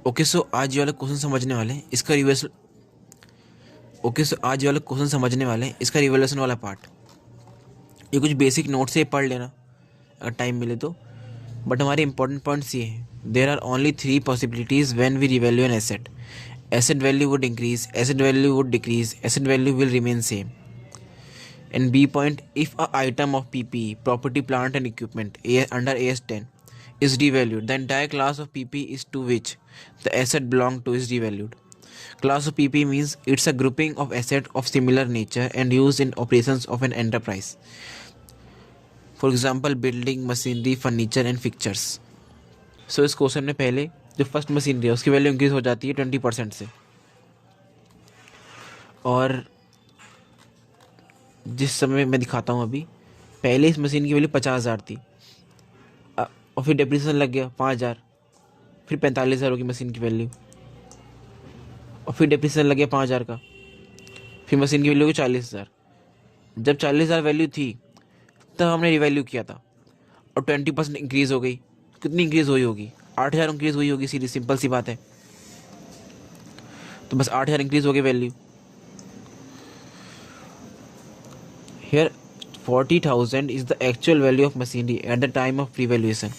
Okay so आज ये वाला क्वेश्चन समझने वाले हैं इसका रिवर्स। ओके सो आज ये वाला क्वेश्चन समझने वाले हैं इसका रिवोल्यूशन वाला पार्ट। ये कुछ बेसिक नोट से पढ़ लेना अगर टाइम मिले तो। बट हमारे इंपॉर्टेंट पॉइंट्स ये हैं। There are only 3 possibilities when we revalue an asset. Asset value would increase, asset value would decrease, asset value will remain same. And B point, if a item of PPE, property, plant and equipment, under AS10 is devalued, the entire class of PPE is to which the asset belong to is devalued. Class of PPE means it's a grouping of assets of similar nature and used in operations of an enterprise. For example, building, machinery, furniture and fixtures. So इस question में पहले जो first machinery है उसकी value increase हो जाती है 20% से, और जिस समय मैं दिखाता हूँ अभी, पहले इस मशीन की वैल्यू 50,000 थी और फिर डिप्रिसिएशन लग गया 5,000, फिर 45,000 होगी मशीन की वैल्यू, और फिर डिप्रिसिएशन लग गया 5,000 का, फिर मशीन की वैल्यू होगी 40,000। जब 40,000 वैल्यू थी तब हमने रिवैल्यू किया था और 20% इंक्रीज़ हो गई। कितनी इंक्रीज़ हुई होगी? 8,000 इंक्रीज़ हुई होगी। सीधी सिंपल सी बात है। तो बस 8,000 इंक्रीज़ हो गई value. Here 40,000 is the actual value of machinery at the time of revaluation,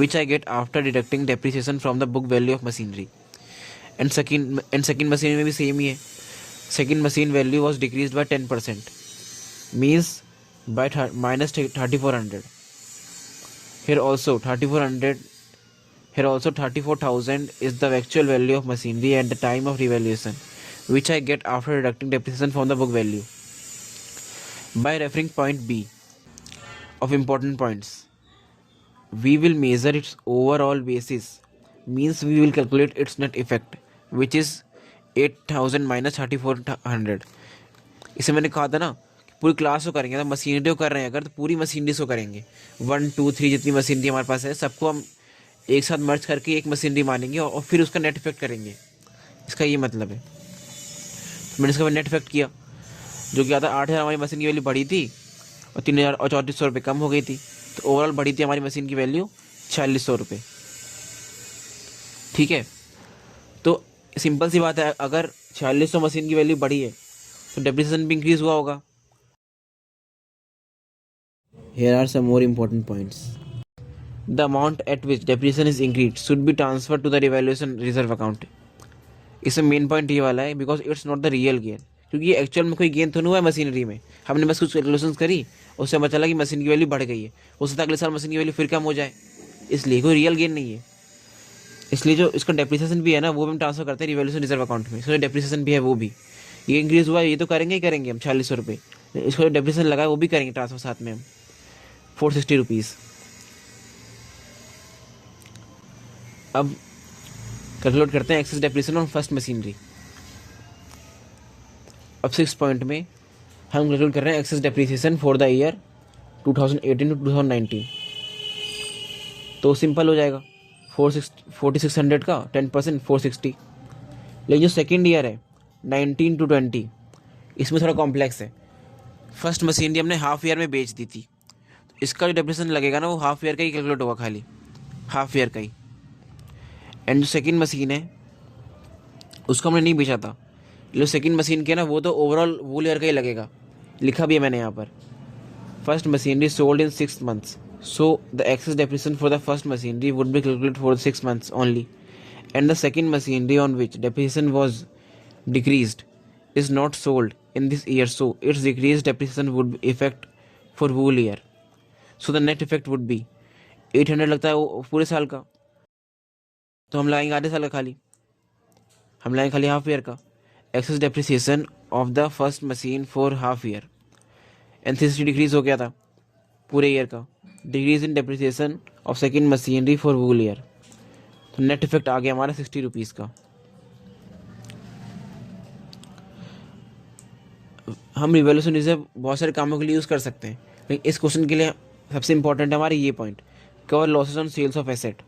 which I get after deducting depreciation from the book value of machinery. And second machine में भी सेम ही है। Second machine value was decreased by 10%, means by minus 3,400. Here also 3,400. Here also 34,000 is the actual value of machinery at the time of revaluation, which I get after deducting depreciation from the book value. By referring point B of important points, we will measure its overall basis, means we will calculate its net effect, which is 8,000 minus 3,400. इसे मैंने कहा था ना कि पूरी class को करेंगे, तो मशीनरी को कर रहे हैं अगर, तो पूरी मशीनरी को करेंगे। 1 2 3 जितनी मशीनरी हमारे पास है सबको हम एक साथ मर्ज करके एक मशीनरी मानेंगे और फिर उसका नेट इफेक्ट करेंगे। इसका ये मतलब है। तो मैंने इसका नेट इफेक्ट किया, जो क्या था 8,000 हमारी मशीन की वैल्यू बढ़ी थी और 3,000 और 3,400 रुपये कम हो गई थी। तो ओवरऑल बढ़ी थी हमारी मशीन की वैल्यू 4,600 रुपये। ठीक है, तो सिंपल सी बात है, अगर 4,600 मशीन की वैल्यू बढ़ी है तो डेप्रिसिएशन भी इंक्रीज हुआ होगा। Here are some more important points. The amount at which depreciation is increased should be transferred to the revaluation reserve account. इसमें मेन पॉइंट ये वाला है, because it's not the real gain, क्योंकि ये actual में कोई गेन तो नहीं हुआ है मशीनरी में। हमने बस कुछ कैलकुलेशंस करी, उससे पता चला कि मशीन की वैल्यू बढ़ गई है। हो सकता है अगले साल मशीन की वैल्यू फिर कम हो जाए, इसलिए कोई रियल गेन नहीं है। इसलिए जो इसका डेप्रिसिएशन भी है ना, वो भी हम ट्रांसफर करते हैं रिवैल्यूएशन रिजर्व अकाउंट में। इसका जो डेप्रिसिएशन भी है वो भी, ये इंक्रीज हुआ है, ये तो करेंगे ही करेंगे हम 4,600 रुपये। इसका जो डेप्रिसिएशन लगा है वो भी करेंगे ट्रांसफर साथ में हम 460 रुपीज़। अब कैलकुलेट करते हैं excess depreciation on first machinery. अब 6 पॉइंट में हम कैलकुलेट कर रहे हैं excess depreciation for the year 2018 to 2019। तो सिंपल हो जाएगा, 4,600 का 10% 460। लेकिन जो सेकेंड ईयर है 19 टू 20, इसमें थोड़ा कॉम्प्लेक्स है। फर्स्ट मशीनरी हमने हाफ ईयर में बेच दी थी, तो इसका जो डेप्रिसिएशन लगेगा ना वो हाफ ईयर का ही कैलकुलेट होगा, खाली हाफ ईयर का ही। एंड जो सेकेंड मशीन है उसको हमने नहीं बेचा था, जो सेकंड मशीन के ना वो तो ओवरऑल वूल ईयर का ही लगेगा। लिखा भी है मैंने यहाँ पर, first machinery sold in 6 months, so the excess depreciation for the first machinery would be calculated for 6 months only, and the second machinery on which depreciation was decreased is not sold in this year, so it's decrease depreciation would effect for whole year, so the net effect would be 800 लगता है वो पूरे साल का, तो हम लाएंगे आधे साल का खाली, हम लाएंगे खाली हाफ ईयर का। Excess depreciation of the first machine for half year, and 360 decrease हो गया था पूरे ईयर का। Decrease in depreciation of second machinery for whole year, तो नेट इफेक्ट आ गया हमारा 60 रुपीज़ का। हम रिवैल्यूएशन रिजर्व बहुत सारे कामों के लिए यूज़ कर सकते हैं, लेकिन इस क्वेश्चन के लिए सबसे इंपॉर्टेंट है हमारे ये point, cover losses on sales of asset.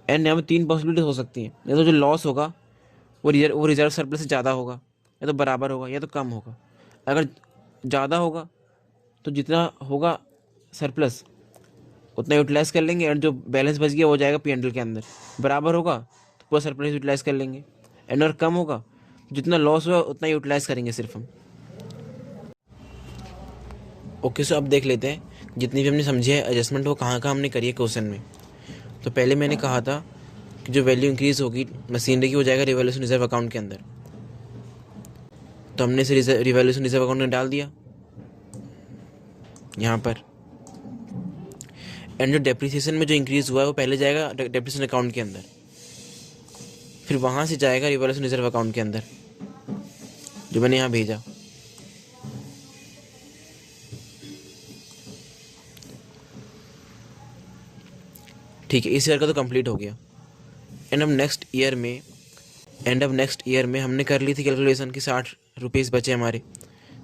And यहाँ में 3 पॉसिबिलिटीज हो सकती हैं, या तो जो लॉस होगा वो रिजर्व सरप्लस से ज़्यादा होगा, या तो बराबर होगा, या तो कम होगा। अगर ज़्यादा होगा तो जितना होगा सरप्लस उतना यूटिलाइज कर लेंगे, एंड जो बैलेंस बच गया वो जाएगा P&L के अंदर। बराबर होगा तो पूरा सरप्लस यूटिलाइज कर लेंगे, एंड अगर कम होगा जितना लॉस हुआ उतना यूटिलाइज करेंगे सिर्फ हम। ओके, सो अब देख लेते हैं जितनी भी हमने समझी है एडजस्टमेंट वो कहाँ कहाँ हमने करी है क्वेश्चन में। तो पहले मैंने कहा था कि जो वैल्यू इंक्रीज होगी मशीनरी की वो जाएगा रिवॉल्यूशन रिजर्व अकाउंट के अंदर, तो हमने इसे रिवॉल्यूशन रिजर्व अकाउंट में डाल दिया यहाँ पर। एंड जो डेप्रिसिएशन में जो इंक्रीज हुआ है वो पहले जाएगा डेप्रिसिएशन अकाउंट के अंदर, फिर वहाँ से जाएगा रिवॉल्यूशन रिजर्व अकाउंट के अंदर जो मैंने यहाँ भेजा। ठीक है, इस ईयर का तो कंप्लीट हो गया। एंड अब नेक्स्ट ईयर में हमने कर ली थी कैलकुलेशन कि 60 रुपीज़ बचे हमारे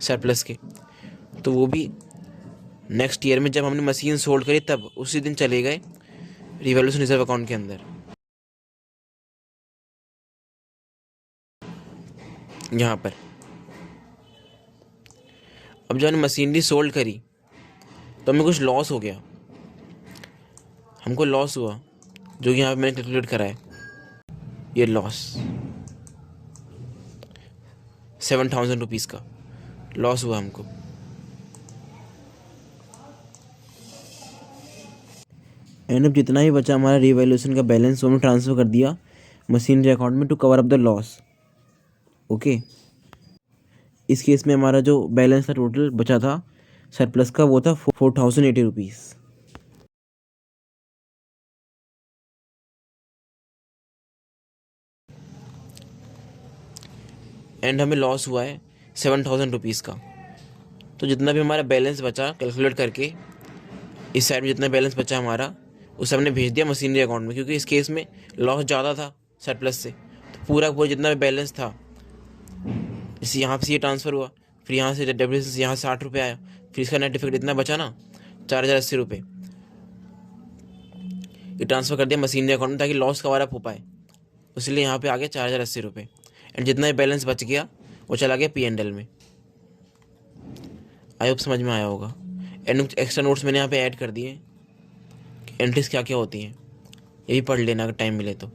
सरप्लस के, तो वो भी नेक्स्ट ईयर में जब हमने मशीन सोल्ड करी तब उसी दिन चले गए रिवॉल्यूशन रिजर्व अकाउंट के अंदर। यहाँ पर अब जब हमने मशीनरी सोल्ड करी तो हमें कुछ लॉस हो गया, हमको लॉस हुआ जो कि यहाँ पे मैंने कैलकुलेट करा है। ये लॉस 7,000 रुपीज़ का लॉस हुआ हमको। एंड अब जितना ही बचा हमारा रिवैल्यूएशन का बैलेंस वो हमने ट्रांसफ़र कर दिया मशीनरी अकाउंट में to cover up the loss. Okay, इस केस में हमारा जो बैलेंस था टोटल बचा था सरप्लस का वो था 4,080 रुपीज़। एंड हमें लॉस हुआ है 7,000 रुपीज़ का। तो जितना भी हमारा बैलेंस बचा कैलकुलेट करके इस साइड में जितना बैलेंस बचा हमारा उसे हमने भेज दिया मशीनरी अकाउंट में, क्योंकि इस केस में लॉस ज़्यादा था सरप्लस से। तो पूरा जितना भी बैलेंस था इसे यहाँ से ये ट्रांसफ़र हुआ, फिर यहाँ से डेप्रिसिएशन यहाँ 60 रुपये आया, फिर इसका नेट इफेक्ट इतना बचा ना 4,080 रुपये। ये ट्रांसफ़र कर दिया मशीनरी अकाउंट में ताकि लॉस कवर अप हो पाए, इसलिए यहाँ पे आ गया 4,080 रुपये। एंड जितना भी बैलेंस बच गया वो चला गया P&L में। आई होप समझ में आया होगा। एंड एक्स्ट्रा नोट्स मैंने यहाँ पे ऐड कर दिए, एंट्रीज क्या क्या होती हैं ये भी पढ़ लेना अगर टाइम मिले तो।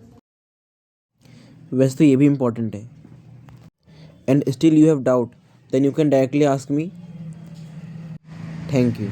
वैसे तो ये भी इम्पोर्टेंट है। And still you have doubt then you can directly ask me. Thank you.